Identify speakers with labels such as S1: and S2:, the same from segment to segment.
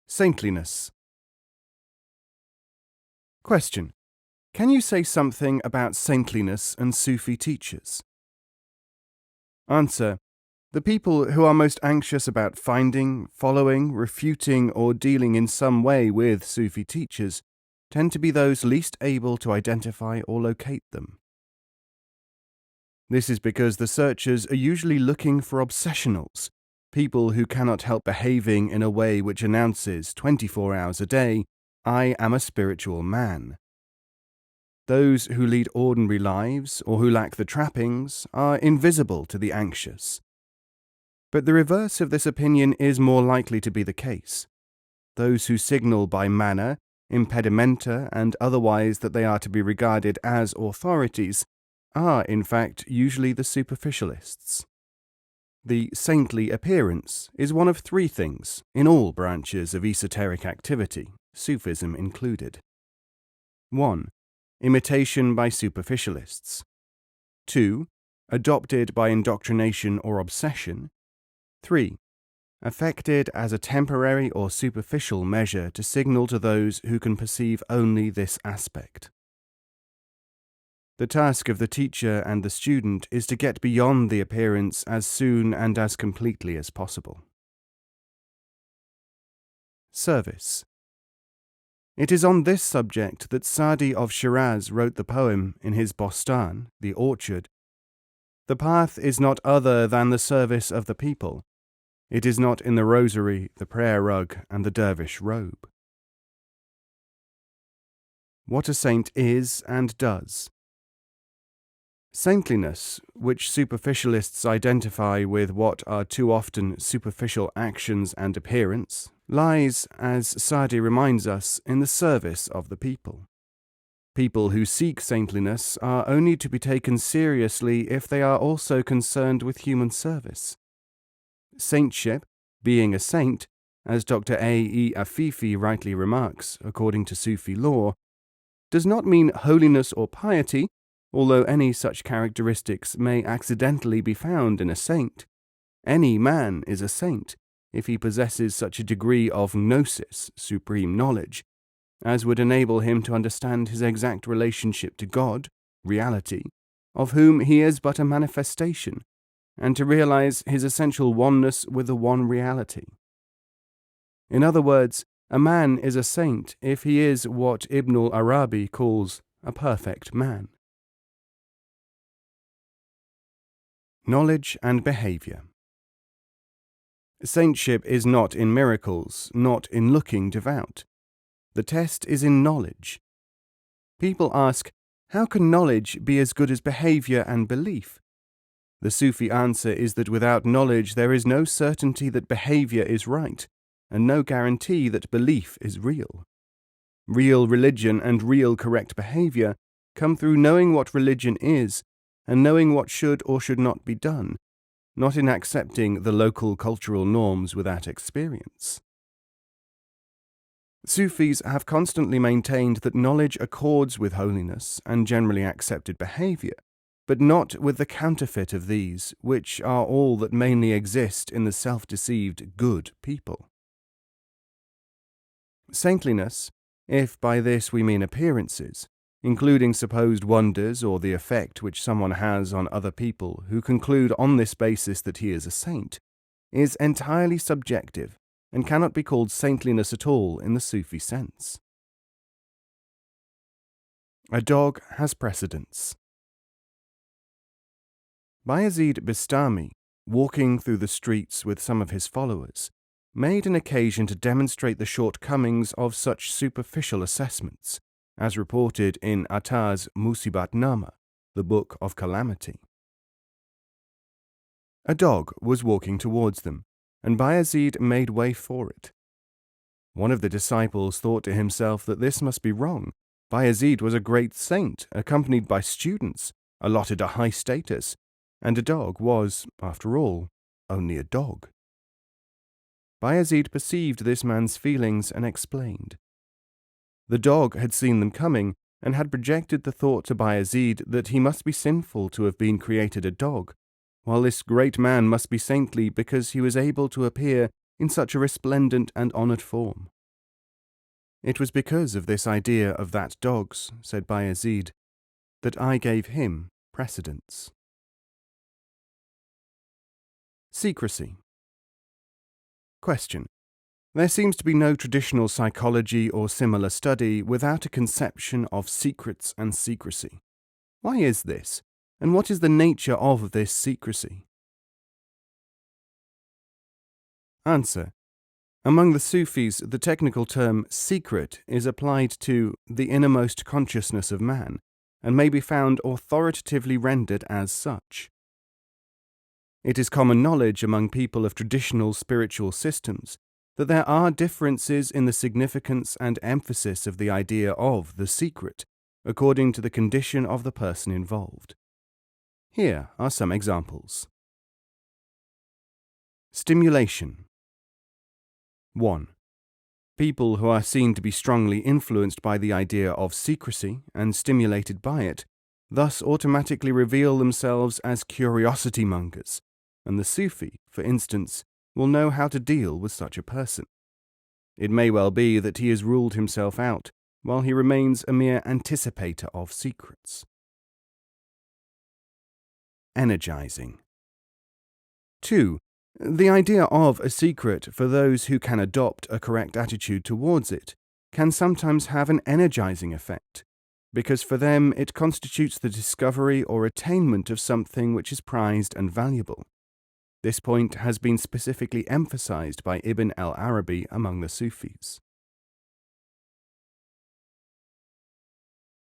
S1: Saintliness. Question. Can you say something about saintliness and Sufi teachers? Answer. The people who are most anxious about finding, following, refuting, or dealing in some way with Sufi teachers tend to be those least able to identify or locate them. This is because the searchers are usually looking for obsessionals, people who cannot help behaving in a way which announces 24 hours a day, "I am a spiritual man." Those who lead ordinary lives or who lack the trappings are invisible to the anxious. But the reverse of this opinion is more likely to be the case. Those who signal by manner, impedimenta, and otherwise that they are to be regarded as authorities are, in fact, usually the superficialists. The saintly appearance is one of three things in all branches of esoteric activity, Sufism included. 1. Imitation by superficialists. 2. Adopted by indoctrination or obsession. 3. Affected as a temporary or superficial measure to signal to those who can perceive only this aspect. The task of the teacher and the student is to get beyond the appearance as soon and as completely as possible. Service. It is on this subject that Sadi of Shiraz wrote the poem in his Bostan, the orchard. The path is not other than the service of the people. It is not in the rosary, the prayer rug, and the dervish robe. What a saint is and does. Saintliness, which superficialists identify with what are too often superficial actions and appearance, lies, as Sadi reminds us, in the service of the people. People who seek saintliness are only to be taken seriously if they are also concerned with human service. Saintship, being a saint, as Dr. A. Afifi rightly remarks, according to Sufi law, does not mean holiness or piety, although any such characteristics may accidentally be found in a saint. Any man is a saint if he possesses such a degree of gnosis, supreme knowledge, as would enable him to understand his exact relationship to God, reality, of whom he is but a manifestation, and to realize his essential oneness with the one reality. In other words, a man is a saint if he is what Ibn al-Arabi calls a perfect man. Knowledge and behavior. Saintship is not in miracles, not in looking devout. The test is in knowledge. People ask, how can knowledge be as good as behavior and belief? The Sufi answer is that without knowledge there is no certainty that behavior is right, and no guarantee that belief is real. Real religion and real correct behavior come through knowing what religion is, and knowing what should or should not be done, not in accepting the local cultural norms without experience. Sufis have constantly maintained that knowledge accords with holiness and generally accepted behavior, but not with the counterfeit of these, which are all that mainly exist in the self-deceived good people. Saintliness, if by this we mean appearances, including supposed wonders or the effect which someone has on other people who conclude on this basis that he is a saint, is entirely subjective and cannot be called saintliness at all in the Sufi sense. A dog has precedence. Bayezid Bistami, walking through the streets with some of his followers, made an occasion to demonstrate the shortcomings of such superficial assessments, as reported in Attar's Musibat Nama, the Book of Calamity. A dog was walking towards them, and Bayezid made way for it. One of the disciples thought to himself that this must be wrong. Bayezid was a great saint, accompanied by students, allotted a high status, and a dog was, after all, only a dog. Bayezid perceived this man's feelings and explained. The dog had seen them coming and had projected the thought to Bayezid that he must be sinful to have been created a dog, while this great man must be saintly because he was able to appear in such a resplendent and honored form. It was because of this idea of that dog's, said Bayezid, that I gave him precedence. Secrecy. Question. There seems to be no traditional psychology or similar study without a conception of secrets and secrecy. Why is this, and what is the nature of this secrecy? Answer. Among the Sufis, the technical term secret is applied to the innermost consciousness of man, and may be found authoritatively rendered as such. It is common knowledge among people of traditional spiritual systems that there are differences in the significance and emphasis of the idea of the secret, according to the condition of the person involved. Here are some examples. Stimulation. 1. People who are seen to be strongly influenced by the idea of secrecy and stimulated by it, thus automatically reveal themselves as curiosity mongers, and the Sufi, for instance, will know how to deal with such a person. It may well be that he has ruled himself out, while he remains a mere anticipator of secrets. Energizing. 2. The idea of a secret for those who can adopt a correct attitude towards it can sometimes have an energizing effect, because for them it constitutes the discovery or attainment of something which is prized and valuable. This point has been specifically emphasized by Ibn al-Arabi among the Sufis.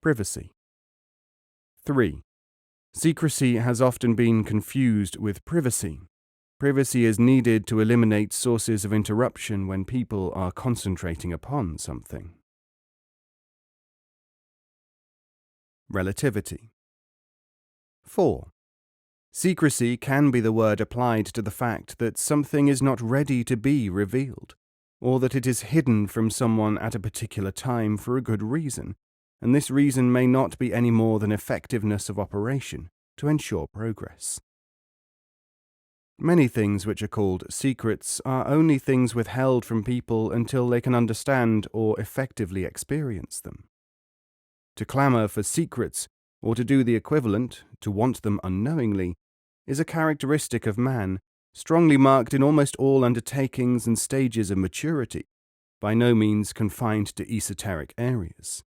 S1: Privacy. 3. Secrecy has often been confused with privacy. Privacy is needed to eliminate sources of interruption when people are concentrating upon something. Relativity. 4. Secrecy can be the word applied to the fact that something is not ready to be revealed, or that it is hidden from someone at a particular time for a good reason, and this reason may not be any more than effectiveness of operation to ensure progress. Many things which are called secrets are only things withheld from people until they can understand or effectively experience them. To clamour for secrets, or to do the equivalent, to want them unknowingly, is a characteristic of man, strongly marked in almost all undertakings and stages of maturity, by no means confined to esoteric areas.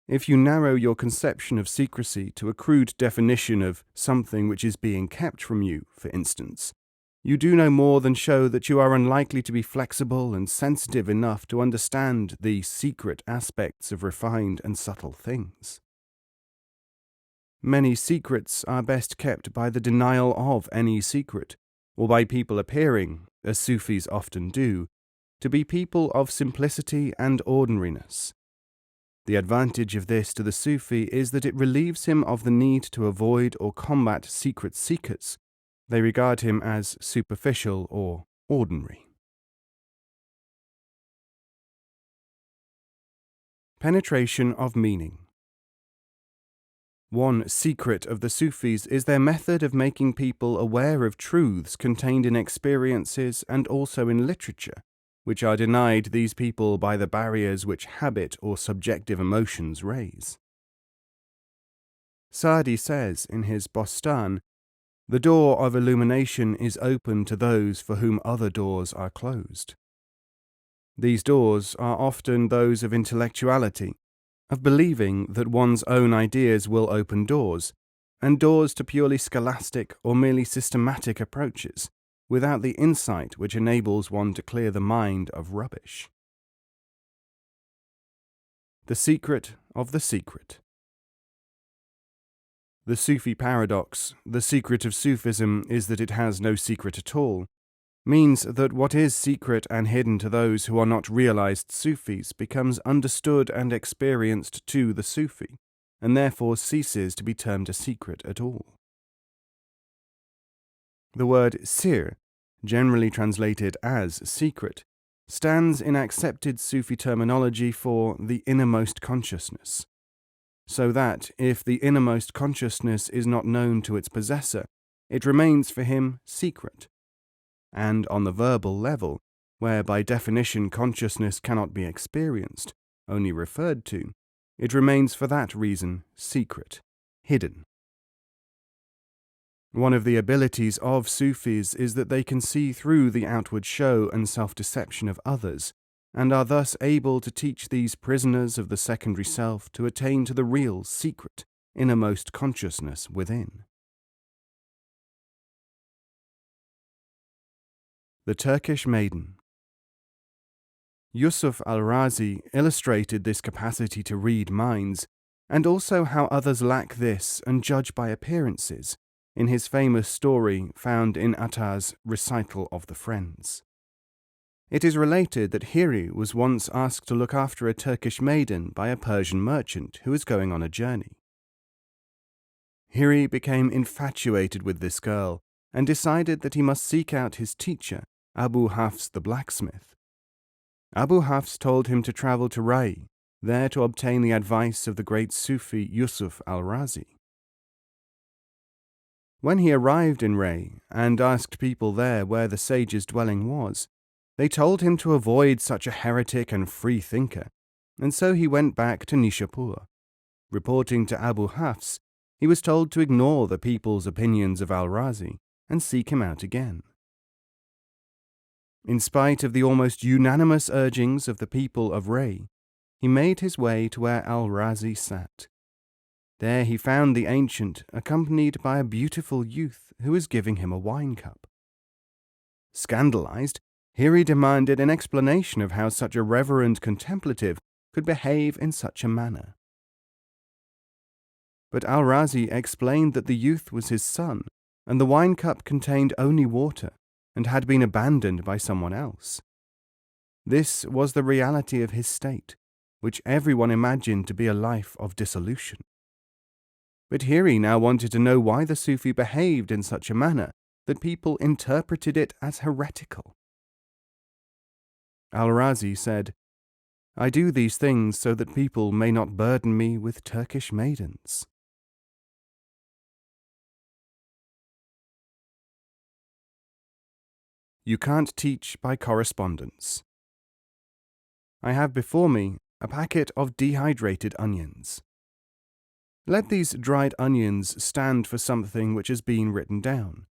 S1: If you narrow your conception of secrecy to a crude definition of something which is being kept from you, for instance, you do no more than show that you are unlikely to be flexible and sensitive enough to understand the secret aspects of refined and subtle things. Many secrets are best kept by the denial of any secret, or by people appearing, as Sufis often do, to be people of simplicity and ordinariness. The advantage of this to the Sufi is that it relieves him of the need to avoid or combat secret seekers. They regard him as superficial or ordinary. Penetration of meaning. One secret of the Sufis is their method of making people aware of truths contained in experiences and also in literature, which are denied these people by the barriers which habit or subjective emotions raise. Sa'di says in his Bostan, "The door of illumination is open to those for whom other doors are closed." These doors are often those of intellectuality, of believing that one's own ideas will open doors, and doors to purely scholastic or merely systematic approaches, without the insight which enables one to clear the mind of rubbish. The secret of the secret. The Sufi Paradox, the secret of Sufism is that it has no secret at all, means that what is secret and hidden to those who are not realized Sufis becomes understood and experienced to the Sufi, and therefore ceases to be termed a secret at all. The word sir, generally translated as secret, stands in accepted Sufi terminology for the innermost consciousness, so that if the innermost consciousness is not known to its possessor, it remains for him secret. And on the verbal level, where by definition consciousness cannot be experienced, only referred to, it remains for that reason secret, hidden. One of the abilities of Sufis is that they can see through the outward show and self-deception of others, and are thus able to teach these prisoners of the secondary self to attain to the real, secret, innermost consciousness within. The Turkish Maiden. Yusuf al-Razi illustrated this capacity to read minds, and also how others lack this and judge by appearances, in his famous story found in Attar's Recital of the Friends. It is related that Hiri was once asked to look after a Turkish maiden by a Persian merchant who was going on a journey. Hiri became infatuated with this girl and decided that he must seek out his teacher, Abu Hafs the blacksmith. Abu Hafs told him to travel to Rai, there to obtain the advice of the great Sufi Yusuf al-Razi. When he arrived in Rai and asked people there where the sage's dwelling was, they told him to avoid such a heretic and free thinker, and so he went back to Nishapur. Reporting to Abu Hafs, he was told to ignore the people's opinions of al-Razi and seek him out again. In spite of the almost unanimous urgings of the people of Rai, he made his way to where al-Razi sat. There he found the ancient accompanied by a beautiful youth who was giving him a wine cup. Scandalized, Hiri demanded an explanation of how such a reverend contemplative could behave in such a manner. But al-Razi explained that the youth was his son, and the wine cup contained only water, and had been abandoned by someone else. This was the reality of his state, which everyone imagined to be a life of dissolution. But Hiri now wanted to know why the Sufi behaved in such a manner that people interpreted it as heretical. Al-Razi said, "I do these things so that people may not burden me with Turkish maidens." You can't teach by correspondence. I have before me a packet of dehydrated onions. Let these dried onions stand for something which has been written down.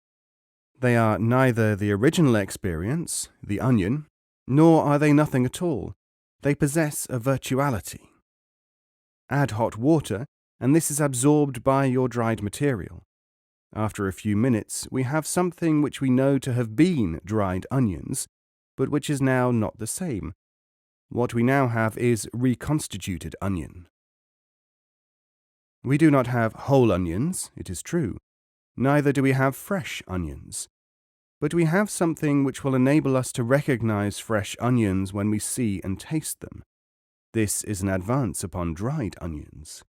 S1: They are neither the original experience, the onion, nor are they nothing at all. They possess a virtuality. Add hot water, and this is absorbed by your dried material. After a few minutes, we have something which we know to have been dried onions, but which is now not the same. What we now have is reconstituted onion. We do not have whole onions, it is true. Neither do we have fresh onions. But we have something which will enable us to recognize fresh onions when we see and taste them. This is an advance upon dried onions.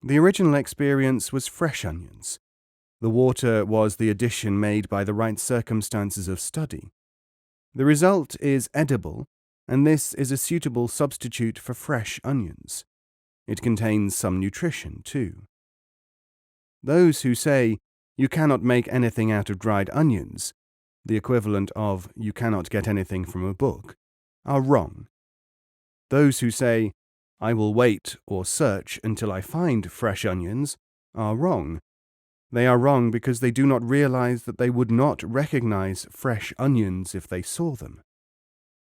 S1: The original experience was fresh onions. The water was the addition made by the right circumstances of study. The result is edible, and this is a suitable substitute for fresh onions. It contains some nutrition, too. Those who say, you cannot make anything out of dried onions, the equivalent of you cannot get anything from a book, are wrong. Those who say, I will wait or search until I find fresh onions, are wrong. They are wrong because they do not realize that they would not recognize fresh onions if they saw them.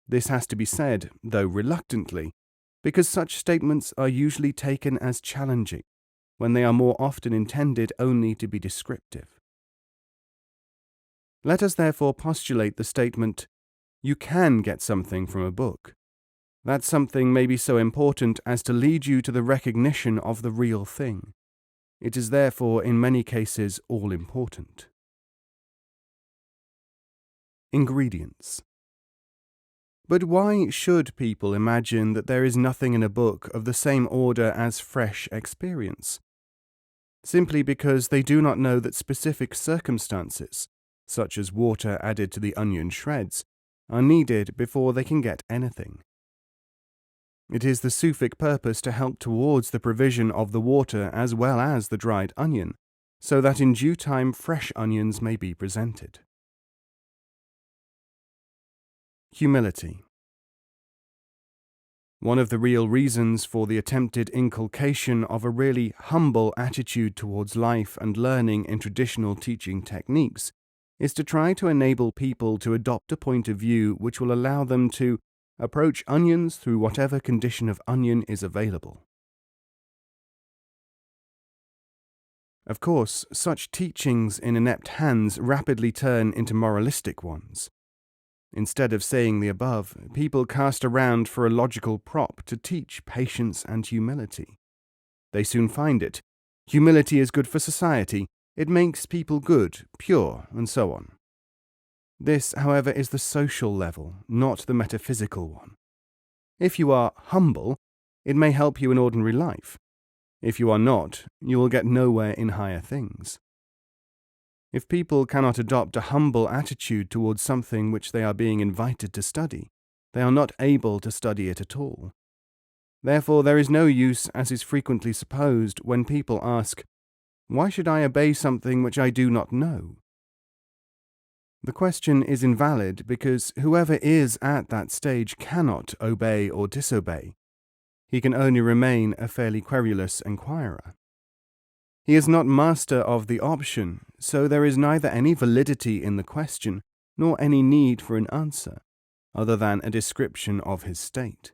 S1: This has to be said, though reluctantly, because such statements are usually taken as challenging, when they are more often intended only to be descriptive. Let us therefore postulate the statement, you can get something from a book. That something may be so important as to lead you to the recognition of the real thing. It is therefore in many cases all important. Ingredients. But why should people imagine that there is nothing in a book of the same order as fresh experience? Simply because they do not know that specific circumstances, such as water added to the onion shreds, are needed before they can get anything. It is the Sufic purpose to help towards the provision of the water as well as the dried onion, so that in due time fresh onions may be presented. Humility. One of the real reasons for the attempted inculcation of a really humble attitude towards life and learning in traditional teaching techniques is to try to enable people to adopt a point of view which will allow them to approach onions through whatever condition of onion is available. Of course, such teachings in inept hands rapidly turn into moralistic ones. Instead of saying the above, people cast around for a logical prop to teach patience and humility. They soon find it. Humility is good for society. It makes people good, pure, and so on. This, however, is the social level, not the metaphysical one. If you are humble, it may help you in ordinary life. If you are not, you will get nowhere in higher things. If people cannot adopt a humble attitude towards something which they are being invited to study, they are not able to study it at all. Therefore, there is no use, as is frequently supposed, when people ask, "Why should I obey something which I do not know?" The question is invalid because whoever is at that stage cannot obey or disobey. He can only remain a fairly querulous inquirer. He is not master of the option, so there is neither any validity in the question nor any need for an answer, other than a description of his state.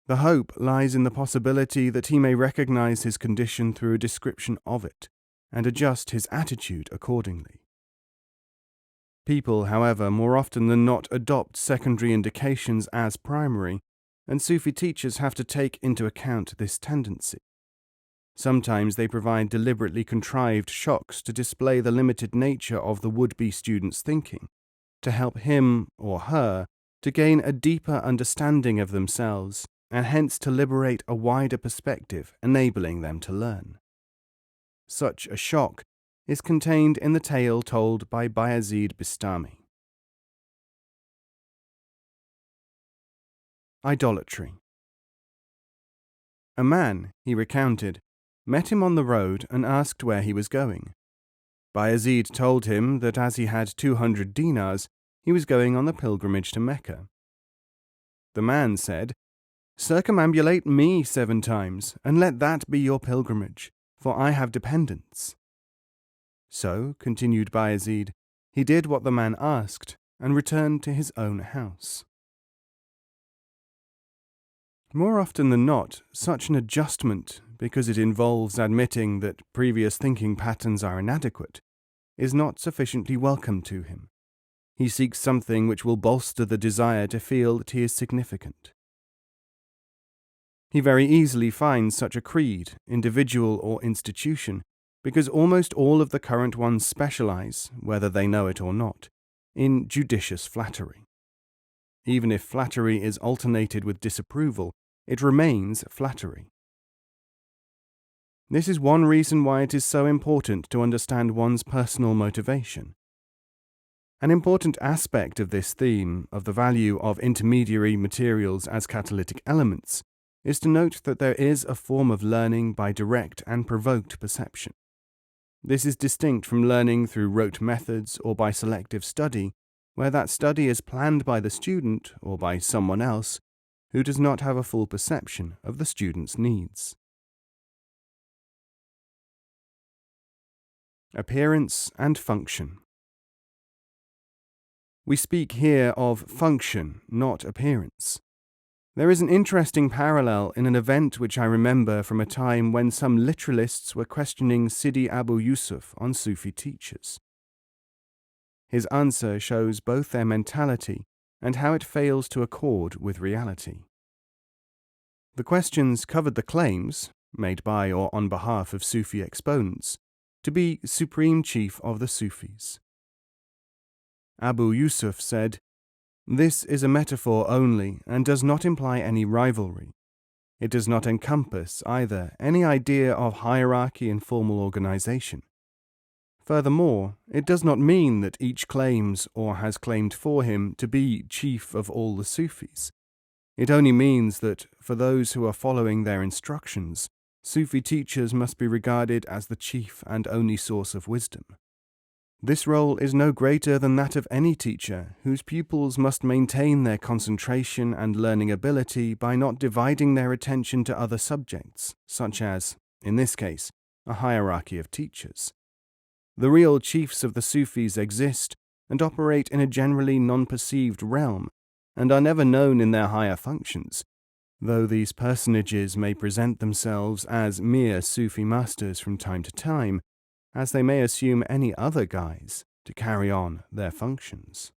S1: The hope lies in the possibility that he may recognize his condition through a description of it, and adjust his attitude accordingly. People, however, more often than not adopt secondary indications as primary, and Sufi teachers have to take into account this tendency. Sometimes they provide deliberately contrived shocks to display the limited nature of the would-be student's thinking, to help him or her to gain a deeper understanding of themselves, and hence to liberate a wider perspective, enabling them to learn. Such a shock is contained in the tale told by Bayezid Bistami. Idolatry. A man, he recounted, met him on the road and asked where he was going. Bayezid told him that as he had 200 dinars, he was going on the pilgrimage to Mecca. The man said, "Circumambulate me 7 times, and let that be your pilgrimage, for I have dependents." So, continued Bayezid, he did what the man asked, and returned to his own house. More often than not, such an adjustment, because it involves admitting that previous thinking patterns are inadequate, is not sufficiently welcome to him. He seeks something which will bolster the desire to feel that he is significant. He very easily finds such a creed, individual or institution, because almost all of the current ones specialize, whether they know it or not, in judicious flattery. Even if flattery is alternated with disapproval, it remains flattery. This is one reason why it is so important to understand one's personal motivation. An important aspect of this theme, of the value of intermediary materials as catalytic elements, is to note that there is a form of learning by direct and provoked perception. This is distinct from learning through rote methods or by selective study, where that study is planned by the student or by someone else who does not have a full perception of the student's needs. Appearance and function. We speak here of function, not appearance. There is an interesting parallel in an event which I remember from a time when some literalists were questioning Sidi Abu Yusuf on Sufi teachers. His answer shows both their mentality and how it fails to accord with reality. The questions covered the claims, made by or on behalf of Sufi exponents, to be supreme chief of the Sufis. Abu Yusuf said, "This is a metaphor only and does not imply any rivalry. It does not encompass, either, any idea of hierarchy and formal organization. Furthermore, it does not mean that each claims or has claimed for him to be chief of all the Sufis. It only means that, for those who are following their instructions, Sufi teachers must be regarded as the chief and only source of wisdom. This role is no greater than that of any teacher, whose pupils must maintain their concentration and learning ability by not dividing their attention to other subjects, such as, in this case, a hierarchy of teachers. The real chiefs of the Sufis exist and operate in a generally non-perceived realm, and are never known in their higher functions, though these personages may present themselves as mere Sufi masters from time to time, as they may assume any other guise to carry on their functions.